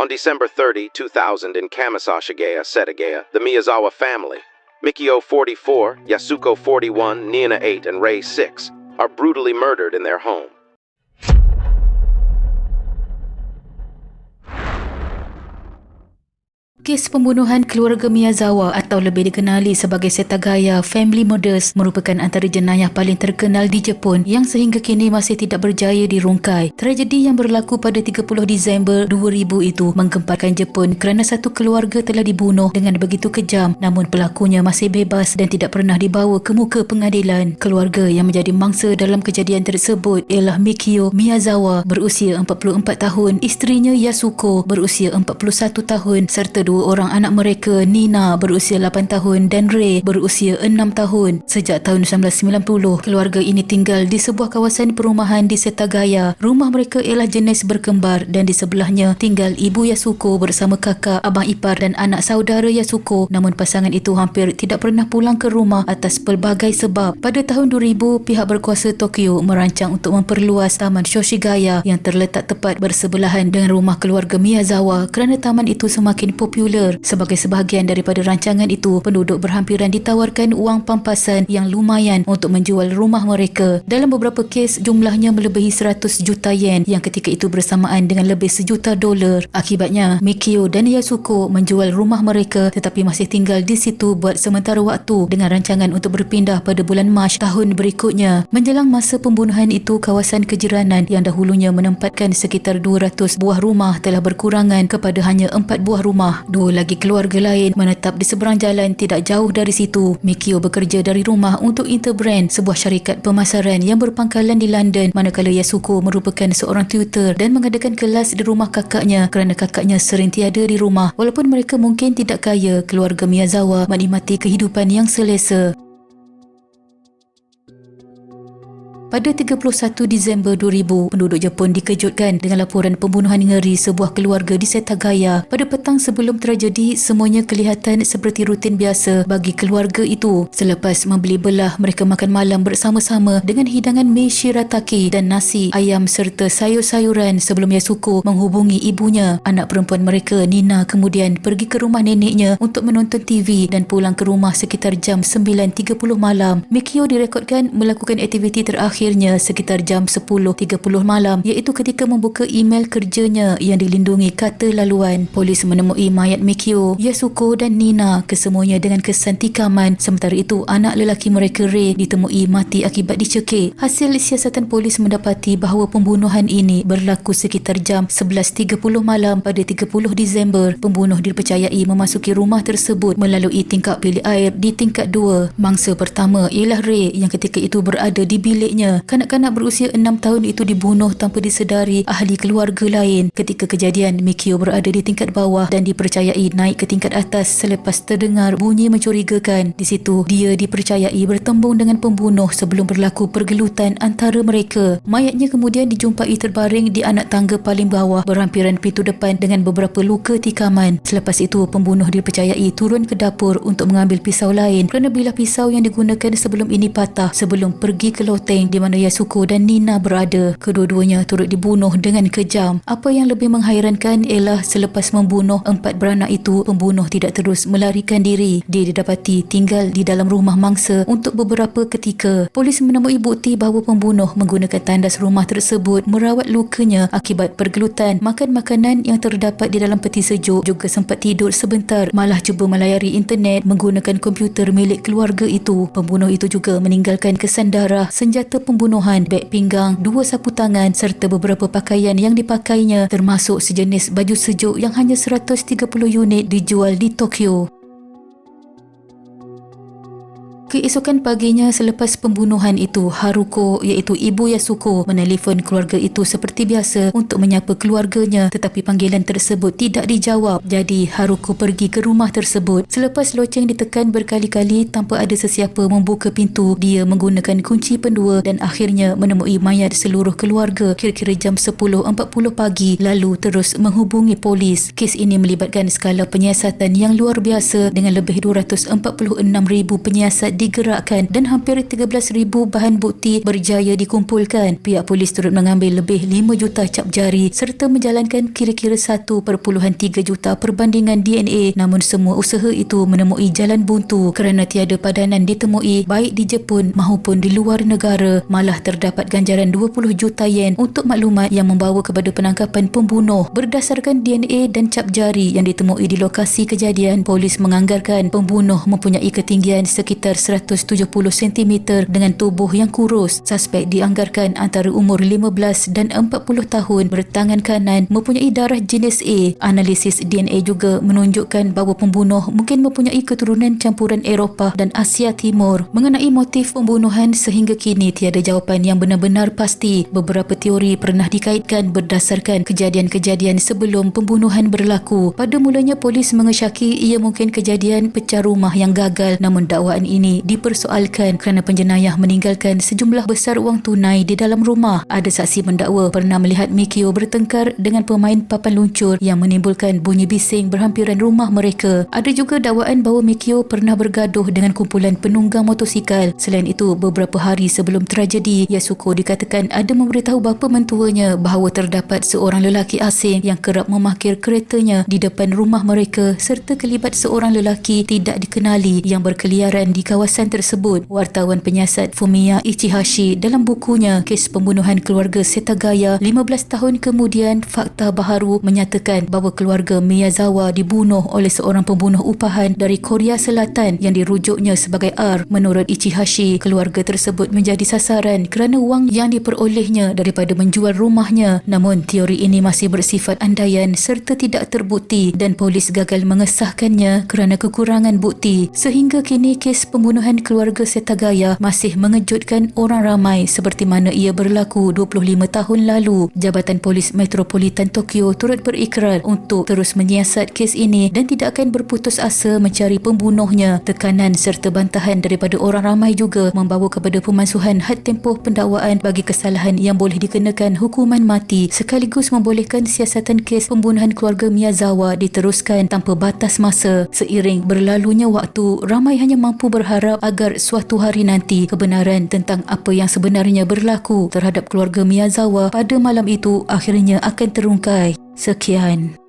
On December 30, 2000 in Kamisashigaya, Setagaya, the Miyazawa family, Mikio 44, Yasuko 41, Nina 8, and Rei 6, are brutally murdered in their home. Kes pembunuhan keluarga Miyazawa atau lebih dikenali sebagai Setagaya Family Murders merupakan antara jenayah paling terkenal di Jepun yang sehingga kini masih tidak berjaya dirungkai. Tragedi yang berlaku pada 30 Disember 2000 itu menggemparkan Jepun kerana satu keluarga telah dibunuh dengan begitu kejam, namun pelakunya masih bebas dan tidak pernah dibawa ke muka pengadilan. Keluarga yang menjadi mangsa dalam kejadian tersebut ialah Mikio Miyazawa berusia 44 tahun, isterinya Yasuko berusia 41 tahun serta dua orang anak mereka, Nina berusia 8 tahun dan Rei berusia 6 tahun. Sejak tahun 1990, keluarga ini tinggal di sebuah kawasan perumahan di Setagaya. Rumah mereka ialah jenis berkembar dan di sebelahnya tinggal ibu Yasuko bersama kakak, abang ipar dan anak saudara Yasuko. Namun pasangan itu hampir tidak pernah pulang ke rumah atas pelbagai sebab. Pada tahun 2000, pihak berkuasa Tokyo merancang untuk memperluas Taman Shoshigaya yang terletak tepat bersebelahan dengan rumah keluarga Miyazawa kerana taman itu semakin popular. Sebagai sebahagian daripada rancangan itu, penduduk berhampiran ditawarkan wang pampasan yang lumayan untuk menjual rumah mereka. Dalam beberapa kes, jumlahnya melebihi 100 juta yen yang ketika itu bersamaan dengan lebih $1 juta. Akibatnya, Mikio dan Yasuko menjual rumah mereka tetapi masih tinggal di situ buat sementara waktu dengan rancangan untuk berpindah pada bulan Mac tahun berikutnya. Menjelang masa pembunuhan itu, kawasan kejiranan yang dahulunya menempatkan sekitar 200 buah rumah telah berkurangan kepada hanya 4 buah rumah. Dua lagi keluarga lain menetap di seberang jalan tidak jauh dari situ. Mikio bekerja dari rumah untuk Interbrand, sebuah syarikat pemasaran yang berpangkalan di London, manakala Yasuko merupakan seorang tutor dan mengadakan kelas di rumah kakaknya kerana kakaknya sering tiada di rumah. Walaupun mereka mungkin tidak kaya, keluarga Miyazawa menikmati kehidupan yang selesa. Pada 31 Disember 2000, penduduk Jepun dikejutkan dengan laporan pembunuhan ngeri sebuah keluarga di Setagaya. Pada petang sebelum tragedi, semuanya kelihatan seperti rutin biasa bagi keluarga itu. Selepas membeli belah, mereka makan malam bersama-sama dengan hidangan mie shirataki dan nasi, ayam serta sayur-sayuran sebelum Yasuko menghubungi ibunya. Anak perempuan mereka, Nina, kemudian pergi ke rumah neneknya untuk menonton TV dan pulang ke rumah sekitar jam 9.30 malam. Mikio direkodkan melakukan aktiviti terakhir sekitar jam 10.30 malam, iaitu ketika membuka email kerjanya yang dilindungi kata laluan. Polis menemui mayat Mikio, Yasuko dan Nina, kesemuanya dengan kesan tikaman. Sementara itu, anak lelaki mereka Rei ditemui mati akibat dicekik. Hasil siasatan polis mendapati bahawa pembunuhan ini berlaku sekitar jam 11.30 malam pada 30 Disember. Pembunuh dipercayai memasuki rumah tersebut melalui tingkap bilik air di tingkat 2. Mangsa pertama ialah Rei yang ketika itu berada di biliknya. Kanak-kanak berusia 6 tahun itu dibunuh tanpa disedari ahli keluarga lain. Ketika kejadian, Mikio berada di tingkat bawah dan dipercayai naik ke tingkat atas selepas terdengar bunyi mencurigakan. Di situ, dia dipercayai bertembung dengan pembunuh sebelum berlaku pergelutan antara mereka. Mayatnya kemudian dijumpai terbaring di anak tangga paling bawah berhampiran pintu depan dengan beberapa luka tikaman. Selepas itu, pembunuh dipercayai turun ke dapur untuk mengambil pisau lain kerana bilah pisau yang digunakan sebelum ini patah sebelum pergi ke loteng di mana Yasuko dan Nina berada. Kedua-duanya turut dibunuh dengan kejam. Apa yang lebih menghairankan ialah selepas membunuh 4 beranak itu, pembunuh tidak terus melarikan diri. Dia didapati tinggal di dalam rumah mangsa untuk beberapa ketika. Polis menemui bukti bahawa pembunuh menggunakan tandas rumah tersebut merawat lukanya akibat pergelutan. Makan makanan yang terdapat di dalam peti sejuk, juga sempat tidur sebentar, malah cuba melayari internet menggunakan komputer milik keluarga itu. Pembunuh itu juga meninggalkan kesan darah, senjata pembunuhan, beg pinggang, 2 sapu tangan serta beberapa pakaian yang dipakainya, termasuk sejenis baju sejuk yang hanya 130 unit dijual di Tokyo. Keesokan paginya selepas pembunuhan itu, Haruko iaitu ibu Yasuko menelefon keluarga itu seperti biasa untuk menyapa keluarganya, tetapi panggilan tersebut tidak dijawab. Jadi Haruko pergi ke rumah tersebut. Selepas loceng ditekan berkali-kali tanpa ada sesiapa membuka pintu, dia menggunakan kunci pendua dan akhirnya menemui mayat seluruh keluarga kira-kira jam 10.40 pagi, lalu terus menghubungi polis. Kes ini melibatkan skala penyiasatan yang luar biasa dengan lebih 246,000 penyiasat digerakkan dan hampir 13,000 bahan bukti berjaya dikumpulkan. Pihak polis turut mengambil lebih 5 juta cap jari serta menjalankan kira-kira 1.3 juta perbandingan DNA. Namun semua usaha itu menemui jalan buntu kerana tiada padanan ditemui baik di Jepun maupun di luar negara. Malah terdapat ganjaran 20 juta yen untuk maklumat yang membawa kepada penangkapan pembunuh. Berdasarkan DNA dan cap jari yang ditemui di lokasi kejadian, polis menganggarkan pembunuh mempunyai ketinggian sekitar 170 cm dengan tubuh yang kurus. Suspek dianggarkan antara umur 15 dan 40 tahun, bertangan kanan, mempunyai darah jenis A. Analisis DNA juga menunjukkan bahawa pembunuh mungkin mempunyai keturunan campuran Eropah dan Asia Timur. Mengenai motif pembunuhan, sehingga kini tiada jawapan yang benar-benar pasti. Beberapa teori pernah dikaitkan berdasarkan kejadian-kejadian sebelum pembunuhan berlaku. Pada mulanya polis mengesyaki ia mungkin kejadian pecah rumah yang gagal, namun dakwaan ini dipersoalkan kerana penjenayah meninggalkan sejumlah besar wang tunai di dalam rumah. Ada saksi mendakwa pernah melihat Mikio bertengkar dengan pemain papan luncur yang menimbulkan bunyi bising berhampiran rumah mereka. Ada juga dakwaan bahawa Mikio pernah bergaduh dengan kumpulan penunggang motosikal. Selain itu, beberapa hari sebelum tragedi, Yasuko dikatakan ada memberitahu bapa mentuanya bahawa terdapat seorang lelaki asing yang kerap memarkir keretanya di depan rumah mereka serta kelibat seorang lelaki tidak dikenali yang berkeliaran di kawasan tersebut. Wartawan penyiasat Fumiya Ichihashi dalam bukunya Kes Pembunuhan Keluarga Setagaya 15 tahun kemudian, Fakta Baharu menyatakan bahawa keluarga Miyazawa dibunuh oleh seorang pembunuh upahan dari Korea Selatan yang dirujuknya sebagai R. Menurut Ichihashi, keluarga tersebut menjadi sasaran kerana wang yang diperolehnya daripada menjual rumahnya. Namun teori ini masih bersifat andaian serta tidak terbukti dan polis gagal mengesahkannya kerana kekurangan bukti. Sehingga kini kes pembunuhan keluarga Setagaya masih mengejutkan orang ramai seperti mana ia berlaku 25 tahun lalu. Jabatan Polis Metropolitan Tokyo turut berikrar untuk terus menyiasat kes ini dan tidak akan berputus asa mencari pembunuhnya. Tekanan serta bantahan daripada orang ramai juga membawa kepada pemansuhan had tempoh pendakwaan bagi kesalahan yang boleh dikenakan hukuman mati, sekaligus membolehkan siasatan kes pembunuhan keluarga Miyazawa diteruskan tanpa batas masa. Seiring berlalunya waktu, ramai hanya mampu berharap agar suatu hari nanti kebenaran tentang apa yang sebenarnya berlaku terhadap keluarga Miyazawa pada malam itu akhirnya akan terungkai. Sekian.